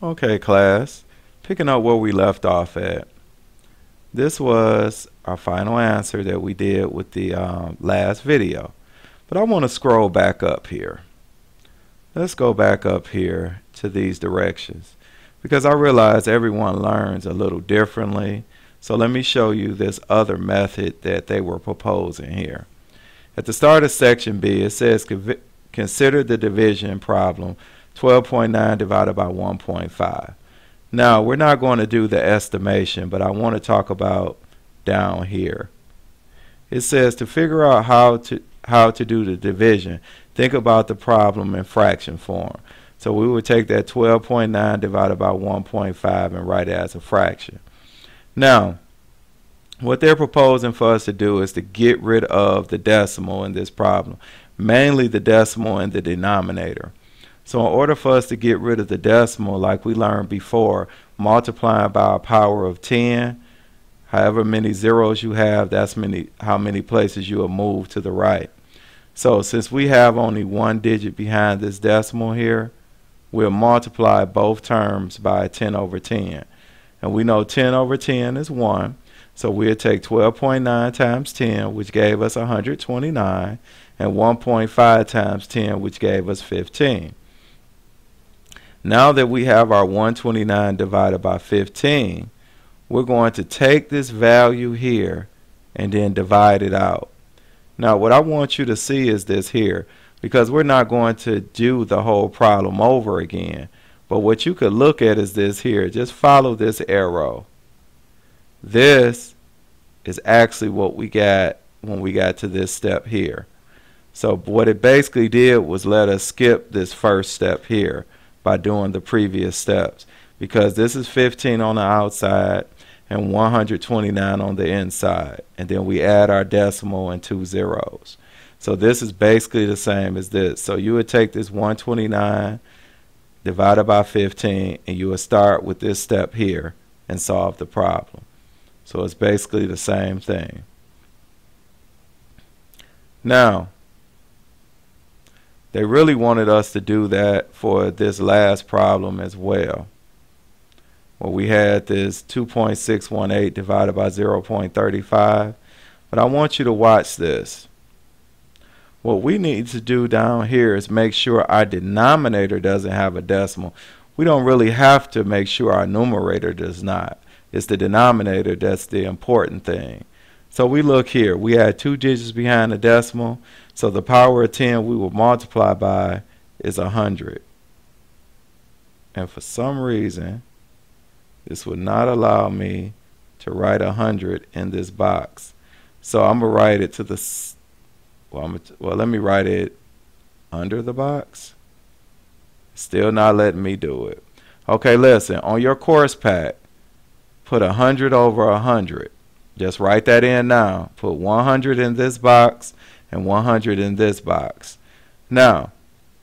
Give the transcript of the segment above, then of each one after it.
Okay, class, picking up where we left off at. This was our final answer that we did with the last video. But I want to scroll back up here. Let's go back up here to these directions because I realize everyone learns a little differently. So let me show you this other method that they were proposing here. At the start of section B, it says consider the division problem 12.9 divided by 1.5. Now, we're not going to do the estimation, but I want to talk about down here. It says to figure out how to do the division, think about the problem in fraction form. So we would take that 12.9 divided by 1.5 and write it as a fraction. Now, what they're proposing for us to do is to get rid of the decimal in this problem, mainly the decimal in the denominator. So in order for us to get rid of the decimal, like we learned before, multiplying by a power of 10, however many zeros you have, that's how many places you will move to the right. So since we have only one digit behind this decimal here, we'll multiply both terms by 10 over 10. And we know 10 over 10 is 1. So we'll take 12.9 times 10, which gave us 129, and 1.5 times 10, which gave us 15. Now that we have our 129 divided by 15, we're going to take this value here and then divide it out. Now what I want you to see is this here, because we're not going to do the whole problem over again. But what you could look at is this here. Just follow this arrow. This is actually what we got when we got to this step here. So what it basically did was let us skip this first step here by doing the previous steps, because this is 15 on the outside and 129 on the inside, and then we add our decimal and 2 zeros. So this is basically the same as this. So you would take this 129 divided by 15 and you would start with this step here and solve the problem. So it's basically the same thing. Now, they really wanted us to do that for this last problem as well, where we had this 2.618 divided by 0.35. But I want you to watch this. What we need to do down here is make sure our denominator doesn't have a decimal. We don't really have to make sure our numerator does not. It's the denominator that's the important thing. So we look here. We had 2 digits behind the decimal. So the power of 10 we will multiply by is 100. And for some reason, this would not allow me to write 100 in this box. So I'm going to write it to the, well, let me write it under the box. Still not letting me do it. Okay, listen, on your course pack, put 100 over 100. Just write that in now. Put 100 in this box and 100 in this box. Now,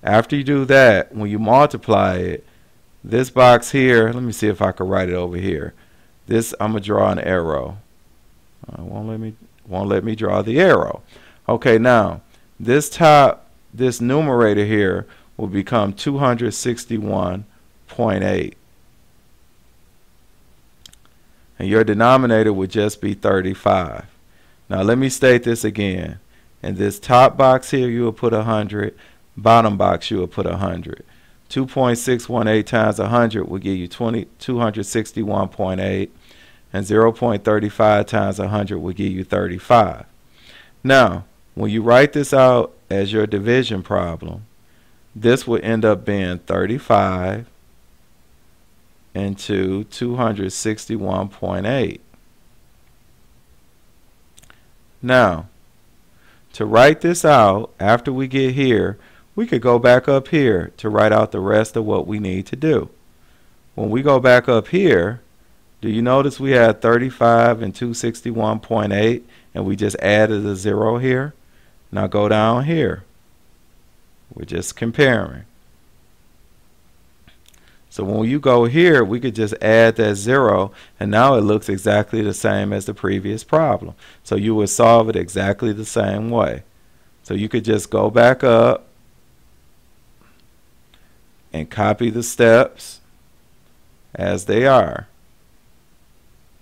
after you do that, when you multiply it, this box here, let me see if I can write it over here. This, I'm going to draw an arrow. Won't let me draw the arrow. Okay, now, this numerator here will become 261.8. And your denominator would just be 35. Now let me state this again. In this top box here, you will put 100. Bottom box, you will put 100. 2.618 times 100 will give you 261.8. And 0.35 times 100 will give you 35. Now, when you write this out as your division problem, this will end up being 35 into 261.8. Now, to write this out, after we get here, we could go back up here to write out the rest of what we need to do. When we go back up here, do you notice we had 35 and 261.8 and we just added a 0 here? Now go down here. We're just comparing. So when you go here, we could just add that 0, and now it looks exactly the same as the previous problem. So you would solve it exactly the same way. So you could just go back up and copy the steps as they are.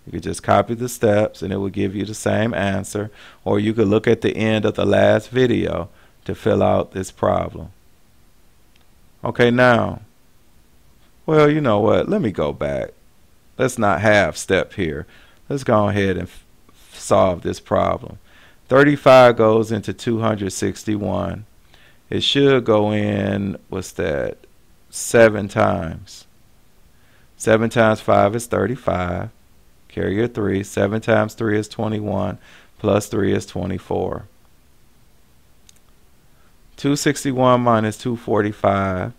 You could just copy the steps and it will give you the same answer, or you could look at the end of the last video to fill out this problem. Okay, now, well, you know what? Let me go back. Let's not half step here. Let's go ahead and solve this problem. 35 goes into 261. It should go in, what's that, 7 times. 7 times 5 is 35. Carry your 3. 7 times 3 is 21. Plus 3 is 24. 261 minus 245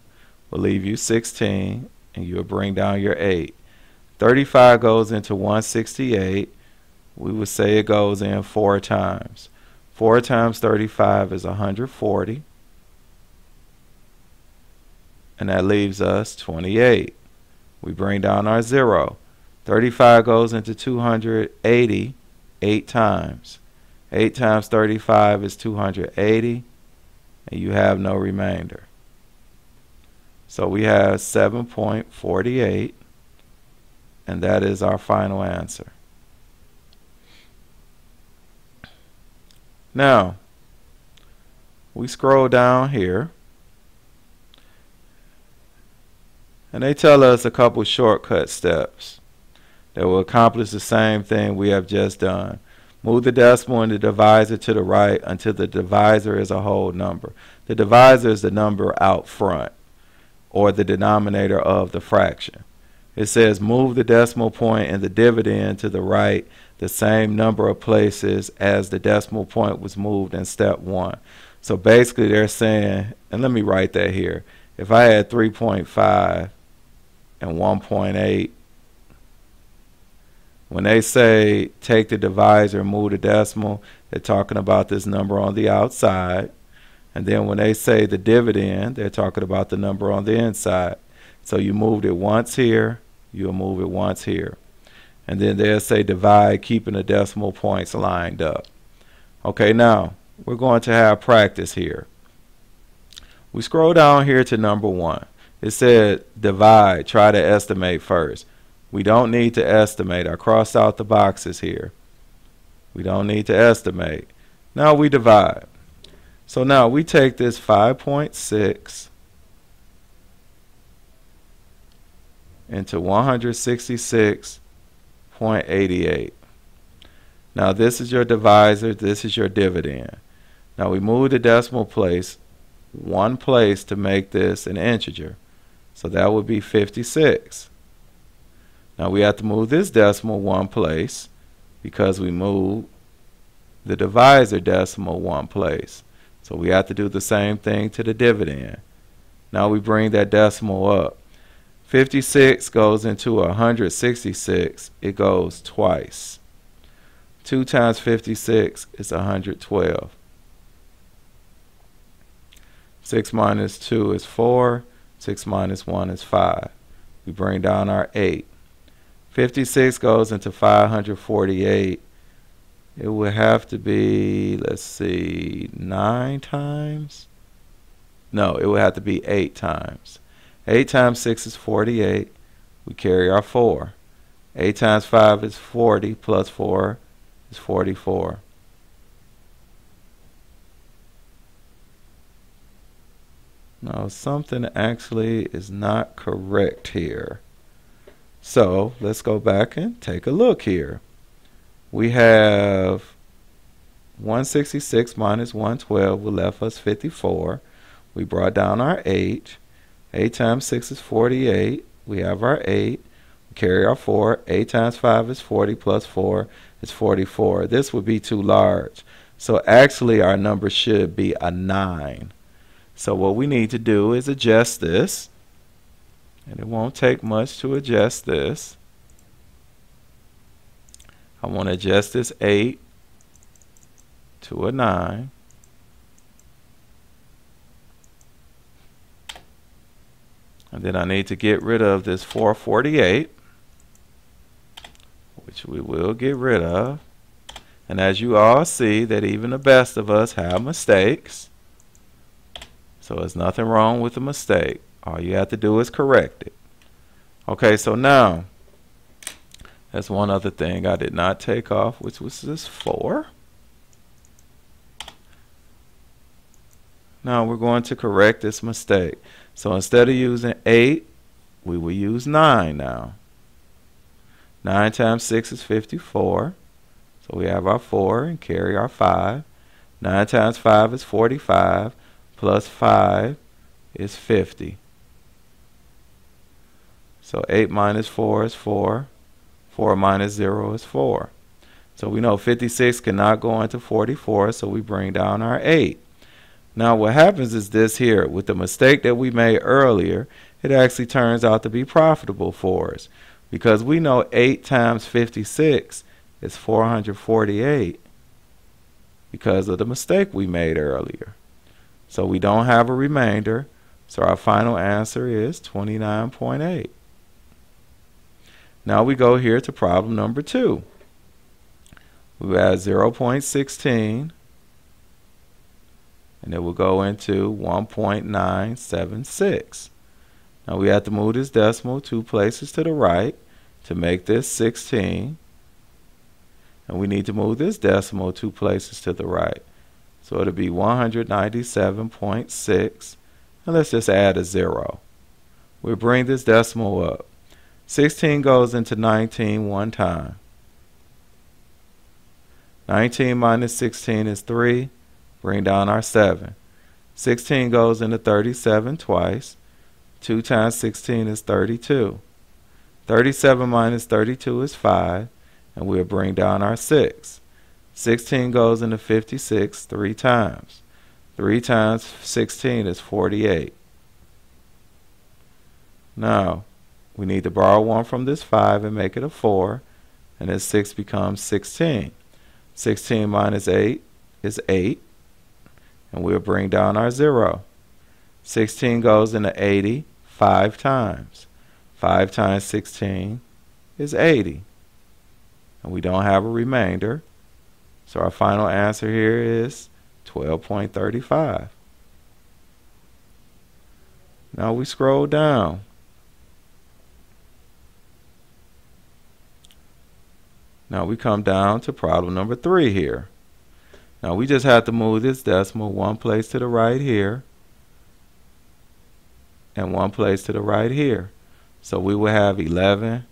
will leave you 16, and you'll bring down your 8. 35 goes into 168. We would say it goes in 4 times. 4 times 35 is 140. And that leaves us 28. We bring down our 0. 35 goes into 280 8 times. 8 times 35 is 280. And you have no remainder. So we have 7.48. And that is our final answer. Now, we scroll down here, and they tell us a couple shortcut steps that will accomplish the same thing we have just done. Move the decimal and the divisor to the right until the divisor is a whole number. The divisor is the number out front, or the denominator of the fraction. It says move the decimal point and the dividend to the right the same number of places as the decimal point was moved in step 1. So basically they're saying, and let me write that here, if I had 3.5 and 1.8, when they say take the divisor and move the decimal, they're talking about this number on the outside. And then when they say the dividend, they're talking about the number on the inside. So you moved it once here, you'll move it once here. And then they'll say divide, keeping the decimal points lined up. Okay, now we're going to have practice here. We scroll down here to number 1. It said divide, try to estimate first. We don't need to estimate. I crossed out the boxes here. We don't need to estimate. Now we divide. So now we take this 5.6 into 166.88. Now this is your divisor, this is your dividend. Now we move the decimal place one place to make this an integer. So that would be 56. Now we have to move this decimal one place because we moved the divisor decimal one place. So we have to do the same thing to the dividend. Now we bring that decimal up. 56 goes into 166. It goes twice. 2 times 56 is 112. 6 minus 2 is 4. 6 minus 1 is 5. We bring down our 8. 56 goes into 548. It would have to be, let's see, 9 times? No, it would have to be 8 times. 8 times 6 is 48. We carry our 4. 8 times 5 is 40, plus 4 is 44. Now something actually is not correct here. So let's go back and take a look here. We have 166 minus 112 will left us 54. We brought down our 8. 8 times 6 is 48. We have our 8. We carry our 4. 8 times 5 is 40 plus 4 is 44. This would be too large. So actually our number should be a 9. So what we need to do is adjust this. And it won't take much to adjust this. I want to adjust this 8 to a 9. And then I need to get rid of this 448, which we will get rid of. And as you all see, that even the best of us have mistakes. So there's nothing wrong with a mistake. All you have to do is correct it. Okay, so now, that's one other thing I did not take off, which was this 4. Now we're going to correct this mistake. So instead of using 8, we will use 9 now. 9 times 6 is 54. So we have our 4 and carry our 5. 9 times 5 is 45. Plus 5 is 50. So 8 minus 4 is 4. 4 minus 0 is 4. So we know 56 cannot go into 44, so we bring down our 8. Now what happens is this here. With the mistake that we made earlier, it actually turns out to be profitable for us. Because we know 8 times 56 is 448 because of the mistake we made earlier. So we don't have a remainder, so our final answer is 29.8. Now we go here to problem number 2. We add 0.16, and it will go into 1.976. Now we have to move this decimal 2 places to the right to make this 16. And we need to move this decimal 2 places to the right. So it'll be 197.6. And let's just add a 0. We'll bring this decimal up. 16 goes into 19 one time. 19 minus 16 is 3. Bring down our 7. 16 goes into 37 twice. 2 times 16 is 32. 37 minus 32 is 5. And we'll bring down our 6. 16 goes into 56 3 times. 3 times 16 is 48. Now, we need to borrow 1 from this 5 and make it a 4. And this 6 becomes 16. 16 minus 8 is 8. And we'll bring down our 0. 16 goes into 80 5 times. 5 times 16 is 80. And we don't have a remainder. So our final answer here is 12.35. Now we scroll down. Now we come down to problem number 3 here. Now we just have to move this decimal 1 place to the right here and 1 place to the right here. So we will have 11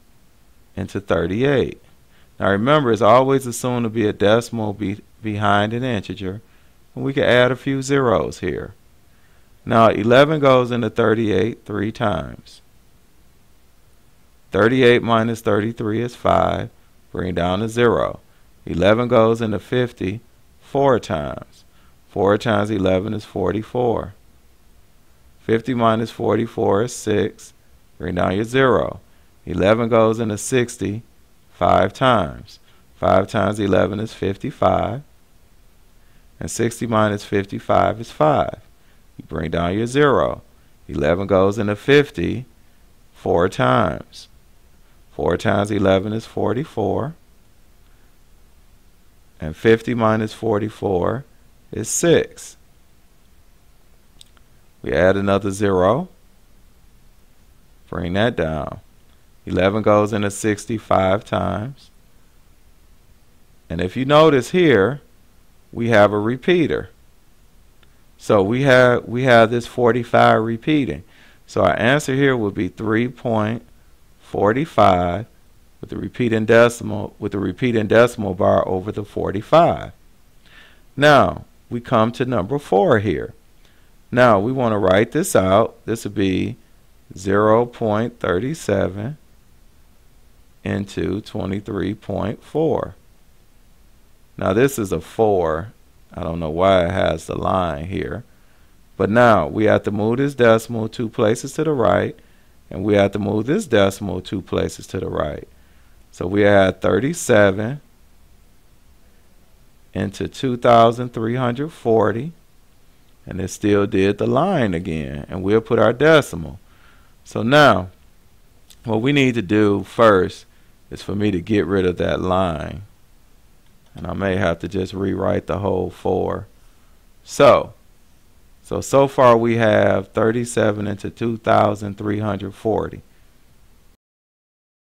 into 38. Now remember, it's always assumed to be a decimal behind an integer, and we can add a few zeros here. Now 11 goes into 38 3 times. 38 minus 33 is 5. Bring down a 0. 11 goes into 50 4 times. 4 times 11 is 44. 50 minus 44 is 6. Bring down your 0. 11 goes into 60 5 times. 5 times 11 is 55. And 60 minus 55 is 5. You bring down your 0. 11 goes into 50 4 times. 4 times 11 is 44. And 50 minus 44 is 6. We add another 0. Bring that down. 11 goes into 65 times. And if you notice here, we have a repeater. So we have this 45 repeating. So our answer here would be 3.45 with the repeating decimal bar over the 45. Now we come to number 4 here. Now we want to write this out. This would be 0.37 into 23.4. Now this is a 4. I don't know why it has the line here. But now we have to move this decimal 2 places to the right, and we have to move this decimal 2 places to the right. So we had 37 into 2,340, and it still did the line again, and we'll put our decimal. So now what we need to do first is for me to get rid of that line, and I may have to just rewrite the whole 4. So far we have 37 into 2,340.